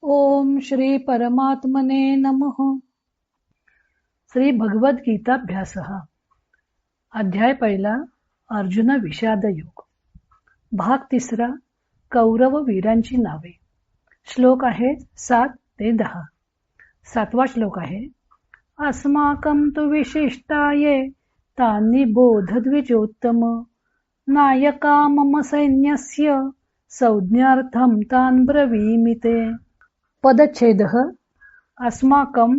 ओम श्री परमात्मने नमः. श्री भगवद गीताभ्यासः. अध्याय पहिला. अर्जुन विषाद योग. भाग तिसरा. कौरव वीरांची नावे. श्लोक आहेत 7 ते 10. 7वा श्लोक आहे. अस्माकं तु विशिष्टाये तानि बोधद्विजोत्तम नायका मम सैन्यस्य संज्ञार्थं तान् ब्रवीमि ते. पदच्छेदः. अस्माकं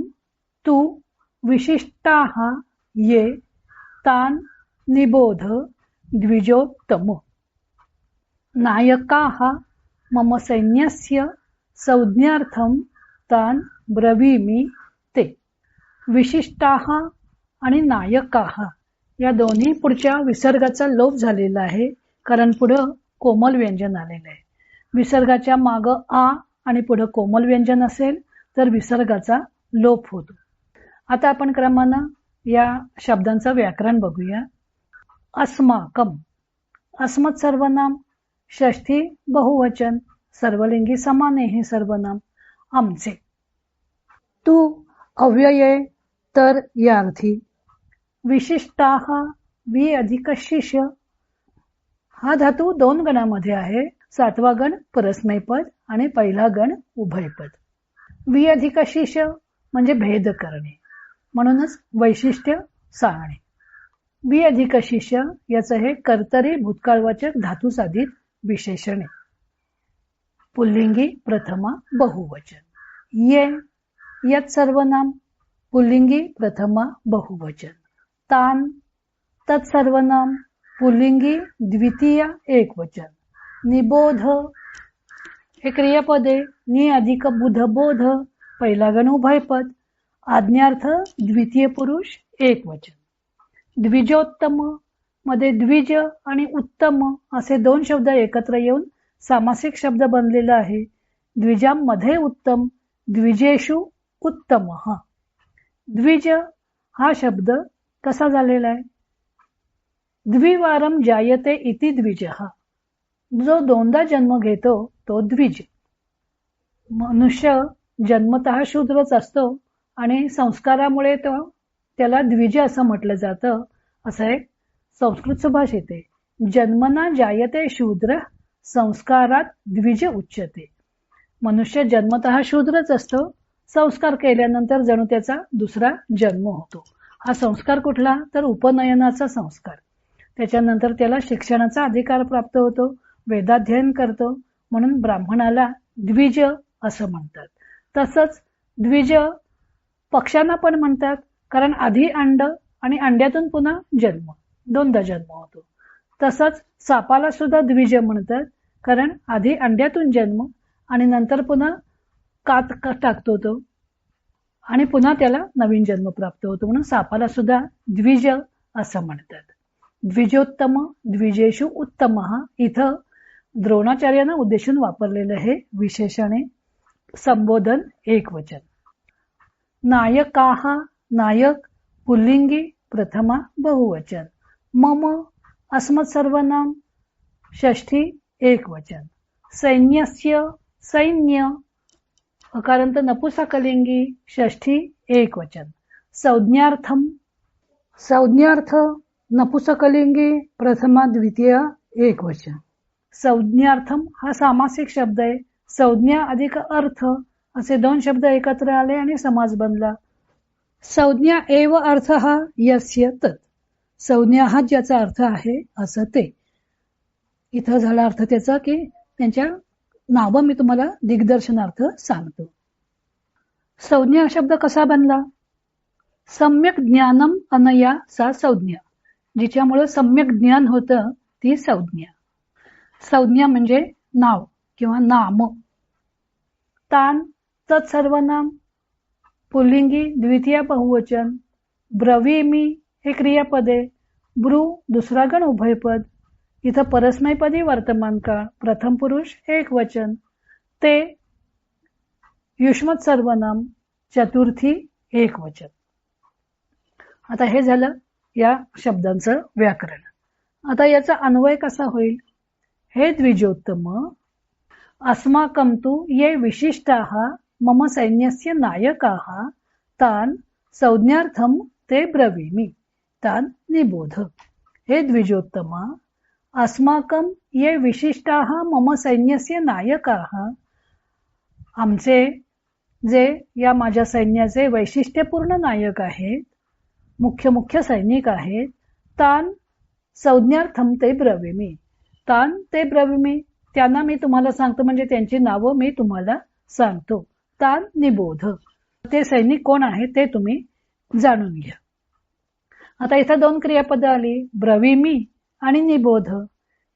तु विशिष्टाः ये तान् निबोध द्विजोत्तम नायकाः मम सैन्यस्य संज्ञार्थं तान् ब्रवीमि ते. विशिष्टाः आणि नायकाः या दोन्ही पुढच्या विसर्गाचा लोप झालेला आहे, कारण पुढं कोमल व्यंजन आलेलं आहे. विसर्गाच्या माग आ आणि पुढे कोमल व्यंजन असेल तर विसर्गाचा लोप होतो. आता आपण क्रमानं या शब्दांचं व्याकरण बघूया. अस्माकम. अस्मत् सर्वनाम. षष्ठी बहुवचन. सर्वलिंगी समान हे सर्वनाम. आमचे. तू अव्यय तर या अर्थी. विशिष्टाः वि अधिक शिष्य. हा धातू 2 गणामध्ये आहे. 7वा गण परस्मैपद आणि पहिला गण उभयपद. वि अधिक शिष्य म्हणजे भेद करणे, म्हणूनच वैशिष्ट्य सांगणे. वि अधिक शिष्य याचं हे कर्तरी भूतकाळवाचक धातू साधित विशेषणे. पुल्लिंगी प्रथमा बहुवचन. ये यत सर्वनाम. पुल्लिंगी प्रथमा बहुवचन. तान तत्सर्वनाम. पुल्लिंगी द्वितीय एकवचन. निबोध हे क्रियापदे. नि अधिक बुध बोध पहिला गण उभयपद. आज्ञार्थ द्वितीय पुरुष एकवचन. द्विजोत्तम मध्ये द्विज आणि उत्तम असे 2 शब्द एकत्र येऊन सामासिक शब्द बनलेला आहे. द्विजांमध्ये उत्तम. द्विजेषु उत्तम. द्विज हा शब्द कसा झालेला आहे. द्विवारम जायते इति द्विजः. जो 2दा जन्म घेतो तो द्विज. मनुष्य जन्मतः शूद्रच असतो आणि संस्कारामुळे त्याला द्विज असं म्हटलं जातं. असं एक संस्कृत सुभाषित आहे. जन्मना जायते शूद्र संस्कारात द्विज उच्यते. मनुष्य जन्मतः शूद्रच असतो. संस्कार केल्यानंतर जणू त्याचा दुसरा जन्म होतो. हा संस्कार कुठला तर उपनयनाचा संस्कार. त्याच्यानंतर त्याला शिक्षणाचा अधिकार प्राप्त होतो. वेदाध्ययन करतो, म्हणून ब्राह्मणाला द्विज असं म्हणतात. तसंच द्विज पक्ष्यांना पण म्हणतात, कारण आधी अंड आणि अंड्यातून पुन्हा जन्म. 2दा जन्म होतो. तसंच सापाला सुद्धा द्विज म्हणतात, कारण आधी अंड्यातून जन्म आणि नंतर पुन्हा कात टाकतो तो आणि पुन्हा त्याला नवीन जन्म प्राप्त होतो, म्हणून सापाला सुद्धा द्विज असं म्हणतात. द्विजोत्तम. द्विजेषु उत्तम. इथं द्रोणाचार्यांना उद्देशून वापरलेलं हे विशेषणे. संबोधन एकवचन. नायकाः नायक पुल्लिंगी प्रथमा बहुवचन. मम अस्मत् सर्वनाम षष्ठी एकवचन. सैन्यस्य सैन्य अकारांत नपुंसकलिंगी षष्ठी एकवचन. संज्ञार्थम. संज्ञार्थ नपुंसकलिंगी प्रथमा द्वितीय एकवचन. संज्ञार्थम हा सामासिक शब्द आहे. संज्ञा अधिक अर्थ असे 2 शब्द एकत्र आले आणि समास बनला. संज्ञा एव अर्थ हा यस्य तत्. संज्ञा हा ज्याचा अर्थ आहे असं ते. इथं झाला अर्थ त्याचा की त्यांच्या नावं मी तुम्हाला दिग्दर्शनार्थ सांगतो. संज्ञा हा शब्द कसा बनला. सम्यक ज्ञानम अनया सा संज्ञा. जिच्यामुळे सम्यक ज्ञान होतं ती संज्ञा. संज्ञा म्हणजे नाव किंवा नाम. तान तत्सर्वनाम. पुल्लिंगी द्वितीय बहुवचन. ब्रवीमि हे क्रियापदे. ब्रू दुसरा गण उभयपद. इथं परस्मैपदी वर्तमान काळ. प्रथम पुरुष एकवचन. ते युष्मत् सर्वनाम. चतुर्थी एकवचन. आता हे झालं या शब्दांचं व्याकरण. आता याचा अन्वय कसा होईल. हे द्विजोत्तम अस्माकं तु ये विशिष्टाः मम सैन्यस्य नायकाः तान् संज्ञार्थं ते ब्रवीमि तान् निबोध. हे द्विजोत्तमा, अस्माकं ये विशिष्टाः मम सैन्यस्य नायकाः, आमचे जे या माझ्या सैन्याचे वैशिष्ट्यपूर्ण नायक आहेत, मुख्य सैनिक आहेत, तान संज्ञार्थम ते ब्रवीमि, तान ते ब्रवीमि, त्यांना मी तुम्हाला सांगतो, म्हणजे त्यांची नावं मी तुम्हाला सांगतो. तान निबोध, ते सैनिक कोण आहेत ते तुम्ही जाणून घ्या. आता इथं दोन क्रियापद आली, ब्रवीमि आणि निबोध.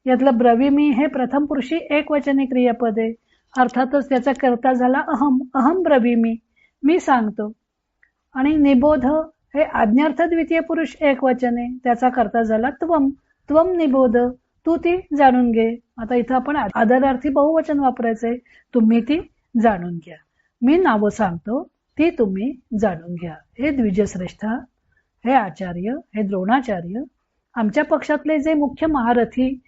यातलं ब्रवीमि हे प्रथम पुरुषी एकवचनी क्रियापद आहे. अर्थातच त्याचा कर्ता झाला अहम, अहम ब्रवीमि, मी सांगतो. आणि निबोध हे आज्ञार्थ द्वितीय पुरुष एकवचन आहे, त्याचा कर्ता झाला त्वम, त्वम निबोध, तू ती जाणून घे. आता इथं आपण आदरार्थी बहुवचन वापरायचंय, तुम्ही ती जाणून घ्या. मी नावं सांगतो, ती तुम्ही जाणून घ्या. हे द्विजश्रेष्ठा, हे आचार्य, हे द्रोणाचार्य, आमच्या पक्षातले जे मुख्य महारथी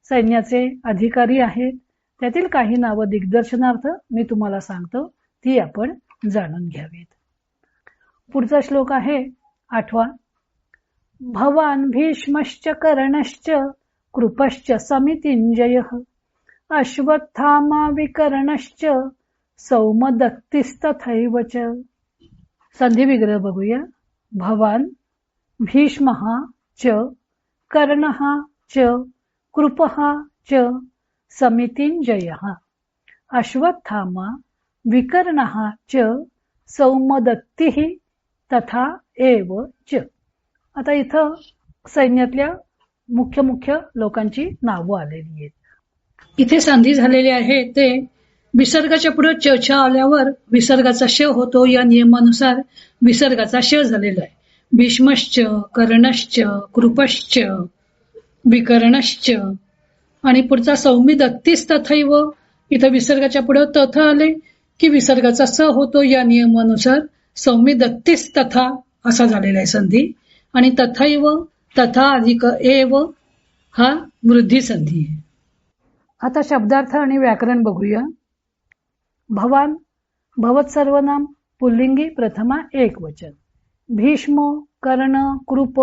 सैन्याचे अधिकारी आहेत, त्यातील काही नावं दिग्दर्शनार्थ मी तुम्हाला सांगतो, ती आपण जाणून घ्यावीत. पुढचा श्लोक आहे 8वा. भवान भीष्मश्च कर्णश्च कृपश्च समितिञ्जयः अश्वत्थामा विकर्णश्च सौमदत्तिस्तथैव च. संधी विग्रह बघूया. भवान भीष्मः च कर्णः च कृपः च समितिञ्जयः अश्वत्थामा विकर्णः च सौमदत्तिः तथा एव च. आता इथं सैन्यातल्या मुख्य लोकांची नावं आलेली आहेत. इथे संधी झालेली आहे ते विसर्गाच्या पुढे च आल्यावर विसर्गाचा श होतो, या नियमानुसार विसर्गाचा श झालेला आहे. भीष्मश्च, कर्णश्च, कृपश्च, विकर्णश्च आणि पुढचा सौमिदत्तिस तथैव, इथं विसर्गाच्या पुढे तथ आले की विसर्गाचा स होतो, या नियमानुसार सौमिदत्तिस तथा असा झालेला आहे संधी. आणि तथैव, तथा अधिक एव हा वृद्धी संधी आहे. आता शब्दार्थ आणि व्याकरण बघूया. भवान, भवत सर्वनाम पुल्लिंगी प्रथमा एकवचन. भीष्म, कर्ण, कृप,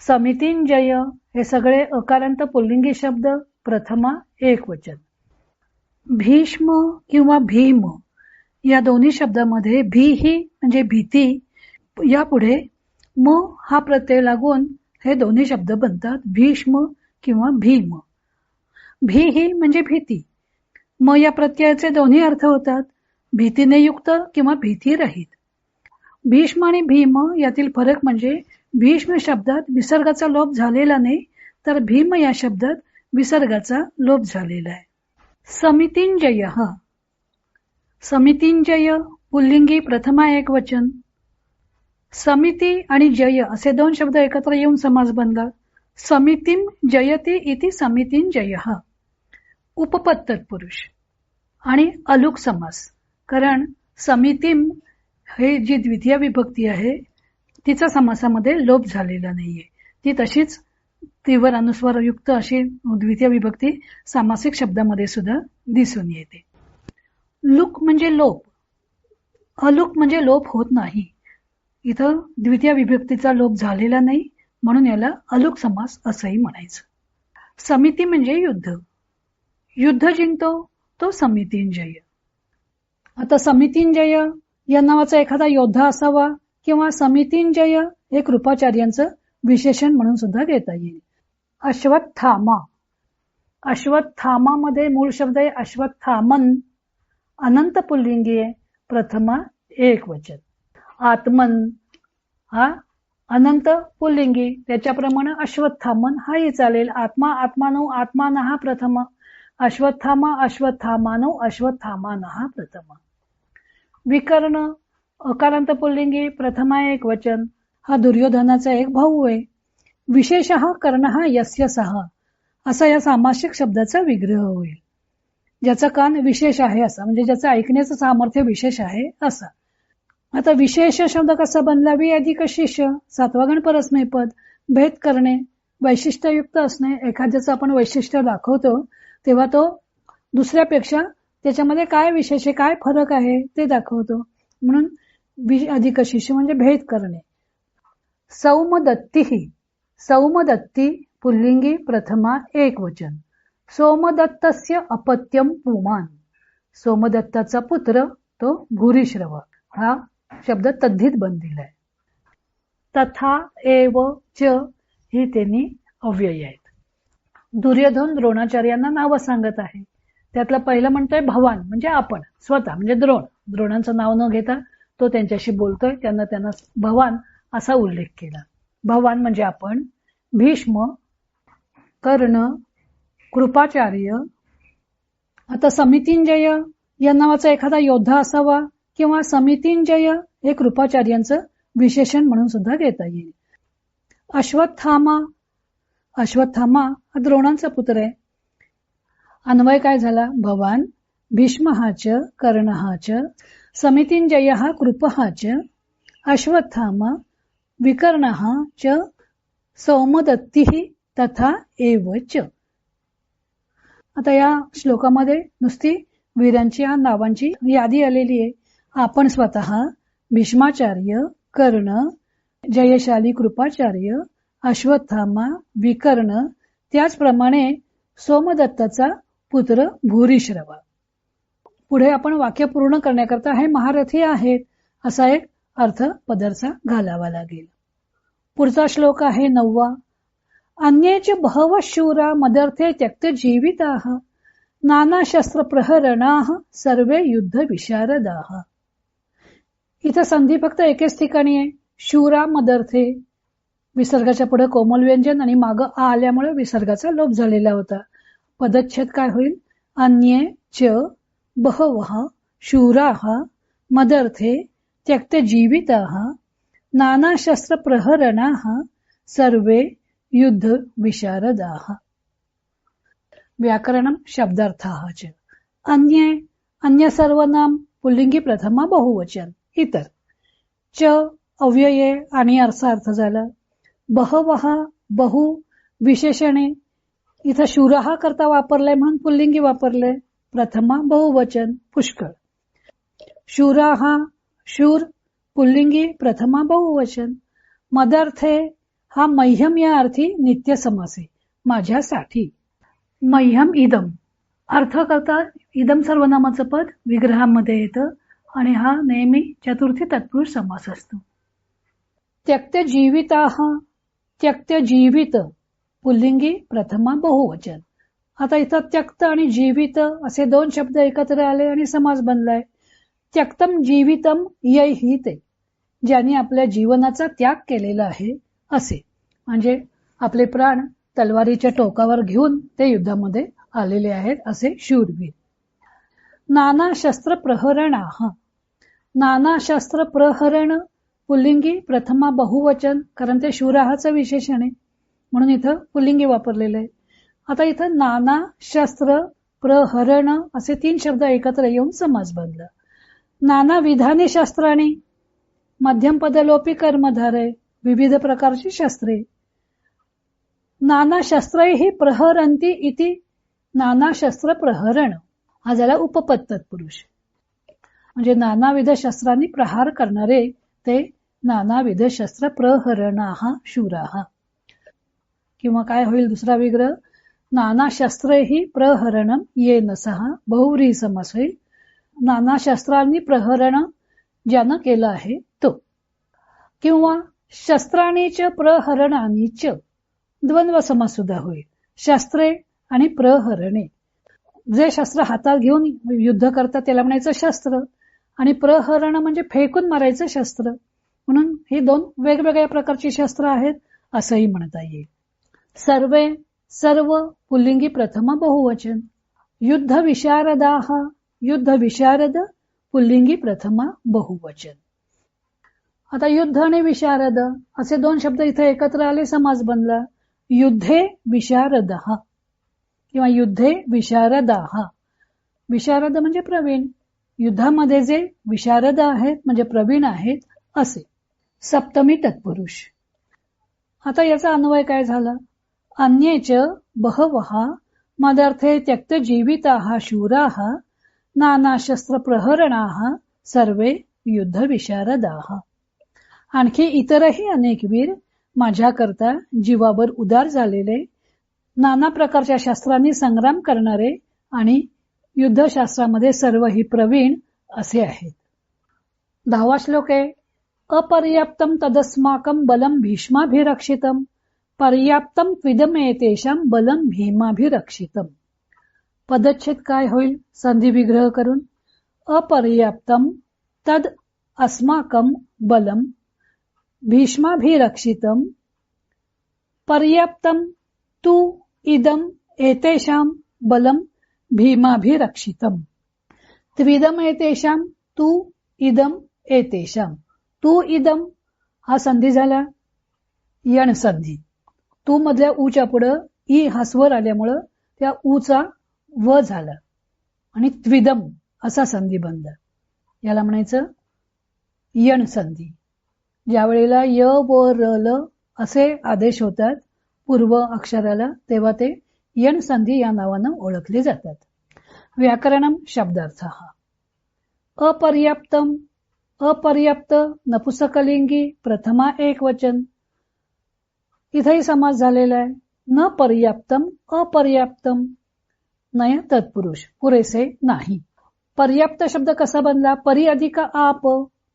समितिञ्जय हे सगळे अकारांत पुल्लिंगी शब्द प्रथमा एकवचन. भीष्म किंवा भीम या दोन्ही शब्दामध्ये भी ही म्हणजे भीती, यापुढे म हा प्रत्यय लागून हे दोन्ही शब्द बनतात, भीष्म किंवा भीम. भी ही म्हणजे भीती, म या प्रत्ययाचे दोन्ही अर्थ होतात, भीतीने युक्त किंवा भीती रहित. भीष्म आणि भीम यातील फरक म्हणजे भीष्म शब्दात विसर्गाचा लोप झालेला नाही, तर भीम या शब्दात विसर्गाचा लोप झालेला आहे. समितिञ्जय, समितिञ्जय पुल्लिंगी प्रथमा एकवचन. समिती आणि जय असे दोन शब्द एकत्र येऊन समास बनला. समितिम जयती इति समितिञ्जयः. उपपद तत्पुरुष आणि अलुक समास, कारण समितिम हे जी द्वितीय विभक्ती आहे तिचा समासामध्ये लोप झालेला नाहीये, ती तशीच तीव्र अनुस्वारयुक्त अशी द्वितीय विभक्ती सामासिक शब्दामध्ये सुद्धा दिसून येते. लुक म्हणजे लोप, अलुक म्हणजे लोप होत नाही. इथं द्वितीय विभक्तीचा लोप झालेला नाही, म्हणून याला अलुक समास असंही म्हणायचं. समिती म्हणजे युद्ध, युद्ध जिंकतो तो समितिञ्जय. आता समितिञ्जय या नावाचा एखादा योद्धा असावा किंवा समितिञ्जय हे कृपाचार्यांचं विशेषण म्हणून सुद्धा घेता येईल. अश्वत्थामा, अश्वत्थामामध्ये मूळ शब्द आहे अश्वत्थामन, अनंत पुल्लिंगी आहे, प्रथमा एकवचन. आत्मन हा अनंत पुल्लिंगी, त्याच्याप्रमाणे अश्वत्थामन हाही चालेल. आत्मा, आत्मानो, आत्मानः प्रथमा. अश्वत्थामा, अश्वत्थामानो, अश्वत्थामानः प्रथमा. विकर्ण अकारांत पुल्लिंगी प्रथमा एकवचन, हा दुर्योधनाचा एक भाऊ आहे. विशेषः कर्णः यस्य सः असा या सामासिक शब्दाचा विग्रह होईल. ज्याचा कान विशेष आहे असा, म्हणजे ज्याचं ऐकण्याचं सामर्थ्य विशेष आहे असा. आता विशेष शब्द कसा बनला? वि अधिक शिष्य, सातवा गण परस्मैपद. भेद करणे, वैशिष्ट्ययुक्त असणे. एखाद्याचं आपण वैशिष्ट्य दाखवतो तेव्हा तो दुसऱ्यापेक्षा त्याच्यामध्ये काय विशेष आहे, काय फरक आहे ते दाखवतो. म्हणून अधिक शिष्य म्हणजे भेद करणे. सौमदत्ती, सौमदत्ती पुल्लिंगी प्रथमा एक वचन. सोमदत्तस्य अपत्यम पुमान, सोमदत्ताचा पुत्र तो भूरिश्रव, हा शब्द तद्धित बनलेला आहे. तथा एव च ही त्यांनी अव्यय आहेत. दुर्योधन द्रोणाचार्यांना नावं सांगत आहे. त्यातलं पहिलं म्हणतोय भवान म्हणजे आपण स्वतः, म्हणजे द्रोणांचं नाव न घेता तो त्यांच्याशी बोलतोय. त्यांना भवान असा उल्लेख केला. भवान म्हणजे आपण, भीष्म, कर्ण, कृपाचार्य. आता समितिंजय या नावाचा एखादा योद्धा असावा किंवा समितिंजय हे कृपाचार्यांचं विशेषण म्हणून सुद्धा घेता येईल. अश्वत्थामा, अश्वत्थामा हा द्रोणांचा पुत्र आहे. अन्वय काय झाला, भवान, भीष्महाच, कर्णहाच, समितिंजय कृपहाच, अश्वत्थामा, विकर्णहा च सौमदत्ती तथा एव च. आता या श्लोकामध्ये नुसती वीरांची नावांची यादी आलेली आहे. आपण स्वतः, भीष्माचार्य, कर्ण, जयशाली कृपाचार्य, अश्वत्थामा, विकर्ण, त्याचप्रमाणे सोमदत्ताचा पुत्र भूरिश्रवा. पुढे आपण वाक्य पूर्ण करण्याकरता हे महारथी आहेत असा एक अर्थ पदरचा घालावा लागेल. पुढचा श्लोक आहे 9. अन्येच बहव शूरा मदर्थे त्यक्त जीविताः नाना शस्त्र प्रहरणाः सर्वे युद्ध विशारदाः. इथं संधी फक्त एकेच ठिकाणी आहे, शूरा मदर्थे. विसर्गाच्या पुढे कोमल व्यंजन आणि माग आ आल्यामुळे विसर्गाचा लोप झालेला होता. पदच्छेद काय होईल, अन्ये च बहवः शूराः मदर्थे त्यक्त जीविताः नाना शस्त्र प्रहरणाः सर्वे युद्ध विशारदाः. व्याकरणम शब्दार्थाः च. अन्ये, अन्य सर्वनाम पुल्लिंगी प्रथमा बहुवचन. इतर, च अव्यये आणि अर्थ झाला. बहवः बहु विशेषणे. इथं शूरहा करता वापरलंय म्हणून पुल्लिंगी वापरलंय. प्रथमा बहुवचन पुष्कळ. शूराहा शूर पुल्लिंगी प्रथमा बहुवचन. मदर्थे हा मह्यम या अर्थी नित्य समास आहे, माझ्यासाठी. मह्यम इदम अर्थ करता इदम सर्वनामाचं पद विग्रहामध्ये येतं आणि हा नेहमी चतुर्थी तत्पुरुष समास असतो. त्यक्त जीविताः, त्यक्त जीवित पुल्लिंगी प्रथमा बहुवचन. आता इथं त्यक्त आणि जीवित असे दोन शब्द एकत्र आले आणि समास बनलाय. त्यक्तम जीवितम यैहि ते, ज्यांनी आपल्या जीवनाचा त्याग केलेला आहे असे. म्हणजे आपले प्राण तलवारीच्या टोकावर घेऊन ते युद्धामध्ये आलेले आहेत असे शूरवीर. नाना शस्त्र प्रहरणाः, नाना शस्त्र प्रहरण पुल्लिंगी प्रथमा बहुवचन, कारण ते शूराहाचं विशेषण आहे म्हणून इथं पुल्लिंगी वापरलेलं आहे. आता इथं नाना शस्त्र प्रहरण असे 3 शब्द एकत्र येऊन समास बनला. नाना विधाने शस्त्राणी, मध्यम पदलोपी कर्मधारय, विविध प्रकारची शस्त्रे. नाना शस्त्रैहि प्रहरन्ति इति नाना शस्त्र प्रहरण हा झाला उपपद तत्पुरुष. म्हणजे नानाविध शस्त्रांनी प्रहार करणारे ते नानाविध शस्त्र प्रहरणाः शूराः. किंवा काय होईल दुसरा विग्रह, नाना शस्त्रैहि प्रहरणम येन सह बहुव्रीही समास होईल. नाना शस्त्रांनी प्रहरण ज्यानं केलं आहे तो. किंवा शस्त्राणीच प्रहरणानीच द्वंद्व समास सुद्धा होईल. शस्त्रे आणि प्रहरणे, जे शस्त्र हातात घेऊन युद्ध करतात त्याला म्हणायचं शस्त्र, आणि प्रहरण म्हणजे फेकून मारायचं शस्त्र. म्हणून ही 2 वेगवेगळ्या प्रकारची शस्त्र आहेत असंही म्हणता येईल. सर्वे सर्व पुल्लिंगी प्रथमा बहुवचन. युद्ध विशारदाः, युद्ध विशारद पुल्लिंगी प्रथमा बहुवचन. आता युद्ध आणि विशारद असे 2 शब्द इथे एकत्र आले, समास बनला. युद्धे विशारदः किंवा युद्धे विशारदाः. विशारद म्हणजे प्रवीण, युद्धामध्ये जे विशारद आहेत म्हणजे प्रवीण आहेत असे. सप्तमी तत्पुरुष. आता याचा अन्वय काय झाला, अन्येच बहवः मदर्थे त्यक्त जीविताः शूराः नाना शस्त्र प्रहरणाः सर्वे युद्ध विशारदाः. आणखी इतरही अनेक वीर माझ्याकरता जीवावर उदार झालेले, नाना प्रकारच्या शस्त्रांनी संग्राम करणारे आणि युद्धशास्त्रामध्ये सर्वही प्रवीण असे आहेत. 10वा श्लोक आहे. अपर्याप्तम तदस्माकं बलम भीष्माभिरक्षितम पर्याप्तम त्विदमेतेषां बलम भीमाभिरक्षितम. पदच्छेद काय होईल संधी विग्रह करून? अपर्याप्तम तद अस्माकं बलम भीष्माभिरक्षितम पर्याप्तम तु इदम एतेषां बलम भीमाभिरक्षितम. त्विदम एतेषां तु इदम एतेषां. तू इदम हा संधी झाला यण संधी. तू मधल्या ऊच्या पुढं ई हा स्वर आल्यामुळं त्या ऊचा व झाला आणि त्विदम असा संधी बनला. याला म्हणायचं यण संधी. ज्या वेळेला य व र ल असे आदेश होतात पूर्व अक्षराला तेव्हा ते यण संधी या नावानं ओळखले जातात. व्याकरणम शब्दार्थ. अपर्याप्तम अपर्याप्त नपुसकलिंगी प्रथमा एक वचन. इथेही समास झालेला आहे. न पर्याप्तम अपर्याप्तम नय तत्पुरुष पुरेसे नाही. पर्याप्त शब्द कसा बनला? परी अधिक आप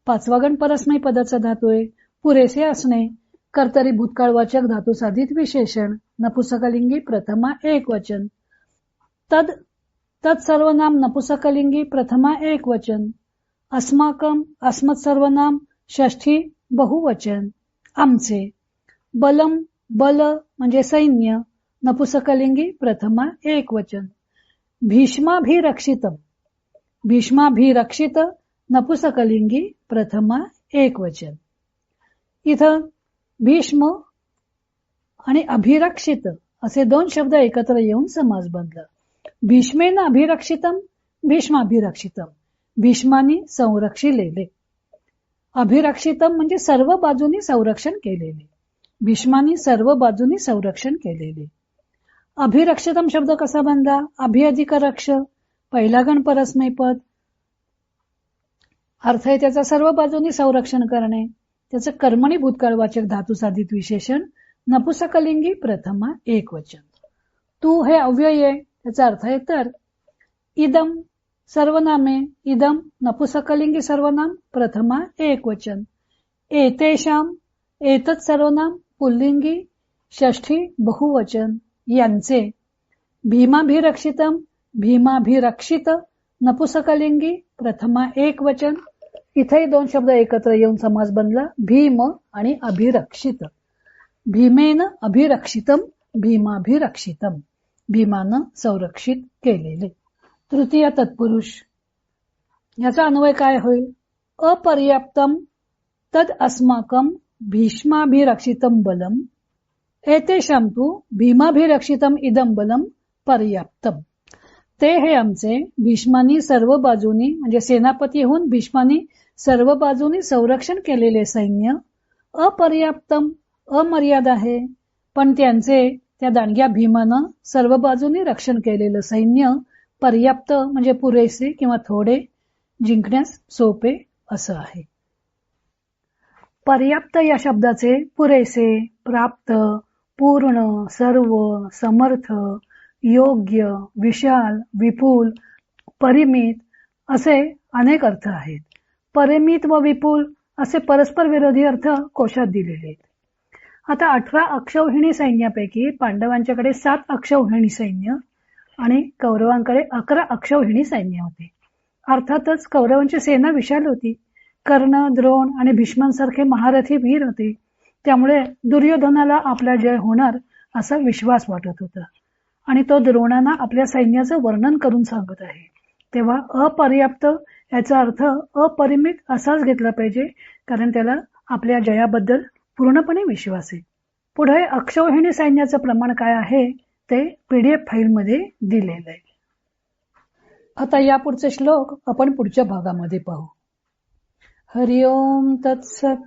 5वा गण परस्मै पदाचा धातू आहे. पुरेसे असणे कर्तरी भूतकाळवाचक धातू साधित विशेषण. नपुसकलिंगी प्रथमा एक वचन. तद सर्वनाम नपुसकलिंगी प्रथमा एक वचन. अस्माकम अस्मत् सर्वनाम षष्ठी बहुवचन. आमचे. बलम बल म्हणजे सैन्य नपुसकलिंगी प्रथमा एक वचन. भीष्माभिरक्षितम भीष्माभिरक्षित नपुसकलिंगी प्रथमा एक वचन. इथं भीष्म आणि अभिरक्षित असे 2 शब्द एकत्र येऊन समास बनला. भीष्मेन अभिरक्षितम भीष्माभिरक्षितम. भीष्मानी संरक्षिलेले. अभिरक्षितम म्हणजे सर्व बाजूनी संरक्षण केलेले. भीष्मानी सर्व बाजूनी संरक्षण केलेले. अभिरक्षितम शब्द कसा बनला? अभि अधिक रक्ष पहिला गण परस्मै पद. अर्थ आहे त्याचा सर्व बाजूनी संरक्षण करणे. त्याचं कर्मणी भूतकाळवाचक धातू साधित विशेषण नपुसकलिंगी प्रथमा एक वचन. तू हे अव्यय आहे. त्याचा अर्थ आहे तर. इदम सर्वनामे. इदम नपुसकलिंगी सर्वनाम प्रथमा एक वचन. एतेषां एतत् सर्वनाम पुल्लिंगी षष्ठी बहुवचन. यांचे. भीमाभिरक्षितम भीमाभिरक्षित नपुसकलिंगी प्रथमा एक वचन. इथेही 2 शब्द एकत्र येऊन समास बनला. भीम आणि अभिरक्षित. भीमेन अभिरक्षितम भीमाभिरक्षितम. भीमानं संरक्षित केलेले. तृतीय तत्पुरुष. याचा अन्वय काय होईल? अपर्याप्तम तद अस्माकं भीष्माभिरक्षितम बलम एतेषां तु भीमाभिरक्षितम इदम बलम पर्याप्तम. ते हे आमचे भीष्मानी सर्व बाजूनी म्हणजे सेनापतीहून भीष्मानी सर्व बाजूनी संरक्षण केलेले सैन्य अपर्याप्तम अमर्याद आहे. पण त्यांचे त्या दांडग्या भीमानं सर्व बाजूनी रक्षण केलेलं सैन्य पर्याप्त म्हणजे पुरेसे किंवा थोडे जिंकण्यास सोपे असं आहे. पर्याप्त या शब्दाचे पुरेसे, प्राप्त, पूर्ण, सर्व, समर्थ, योग्य, विशाल, विपुल, परिमित असे अनेक अर्थ आहेत. परिमित व विपुल असे परस्पर विरोधी अर्थ कोशात दिलेले आहेत. आता 18 अक्षौहिणी सैन्यापैकी पांडवांच्याकडे 7 अक्षौहिणी सैन्य आणि कौरवांकडे 11 अक्षौहिणी सैन्य होते. अर्थातच कौरवांची सेना विशाल होती. कर्ण, द्रोण आणि भीष्मांसारखे महारथी वीर होते. त्यामुळे दुर्योधनाला आपला जय होणार असा विश्वास वाटत होता. आणि तो द्रोणांना आपल्या सैन्याचं वर्णन करून सांगत आहे. तेव्हा अपर्याप्त याचा अर्थ अपरिमित असाच घेतला पाहिजे, कारण त्याला आपल्या जयाबद्दल पूर्णपणे विश्वास आहे. पुढे अक्षौहिणी सैन्याचं प्रमाण काय आहे ते PDF फाईलमध्ये दिलेलं आहे. आता यापुढचे श्लोक आपण पुढच्या भागामध्ये पाहू. हरि ओम तत्सत.